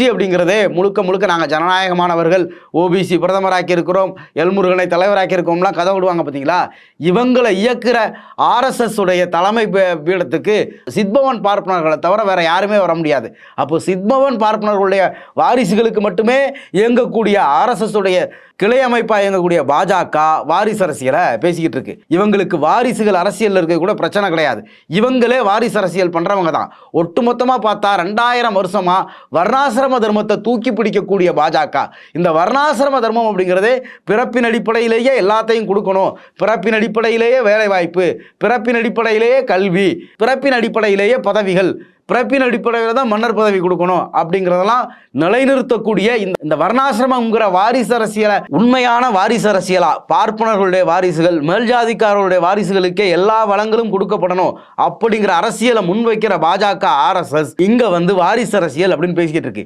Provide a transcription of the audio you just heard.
அப்படிங்கிறதே முழுக்க முழுக்க நாங்கள் ஜனநாயகமானவர்கள், ஓபிசி பிரதமராக்கி இருக்கிறோம், எல்முருகனை தலைவராக்கி இருக்கோம்லாம் கதை விடுவாங்க பார்த்தீங்களா? இவங்களை இயக்குற ஆர்எஸ்எஸ் உடைய தலைமை பீடத்துக்கு சித்பவன் பார்ப்பனர்களை தவிர வேற யாருமே வர முடியாது. அப்போ சித்பவன் பார்ப்பனர்களுடைய வாரிசுகளுக்கு மட்டுமே இயங்கக்கூடிய ஆர்எஸ்எஸ் உடைய கிளை அமைப்பாக இயங்கக்கூடிய பாஜக வாரிசு அரசியலை பேசிக்கிட்டு இருக்கு. இவங்களுக்கு வாரிசுகள் அரசியல் இருக்க கூட பிரச்சனை கிடையாது. இவங்களே வாரிசு அரசியல் பண்றவங்க தான். ஒட்டுமொத்தமாக பார்த்தா 2000 வருஷமா வர்ணாசிரம தர்மத்தை தூக்கி பிடிக்கக்கூடிய பாஜக, இந்த வர்ணாசிரம தர்மம் அப்படிங்கிறதே பிறப்பின் அடிப்படையிலேயே எல்லாத்தையும் கொடுக்கணும், பிறப்பின் அடிப்படையிலேயே வேலை வாய்ப்பு, பிறப்பின் அடிப்படையிலேயே கல்வி, பிறப்பின் அடிப்படையிலேயே பதவிகள், பிறப்பின் அடிப்படையில் தான் மன்னர் பதவி கொடுக்கணும் அப்படிங்கிறதெல்லாம் நிலைநிறுத்தக்கூடிய இந்த வர்ணாசிரமங்கிற வாரிசு அரசியலை உண்மையான வாரிசு அரசியலா பார்ப்பனர்களுடைய வாரிசுகள், மேல்ஜாதிக்காரர்களுடைய வாரிசுகளுக்கே எல்லா வளங்களும் கொடுக்கப்படணும் அப்படிங்கிற அரசியலை முன்வைக்கிற பாஜக ஆர்எஸ்எஸ் இங்க வாரிசு அரசியல் அப்படின்னு பேசிக்கிட்டு இருக்கு.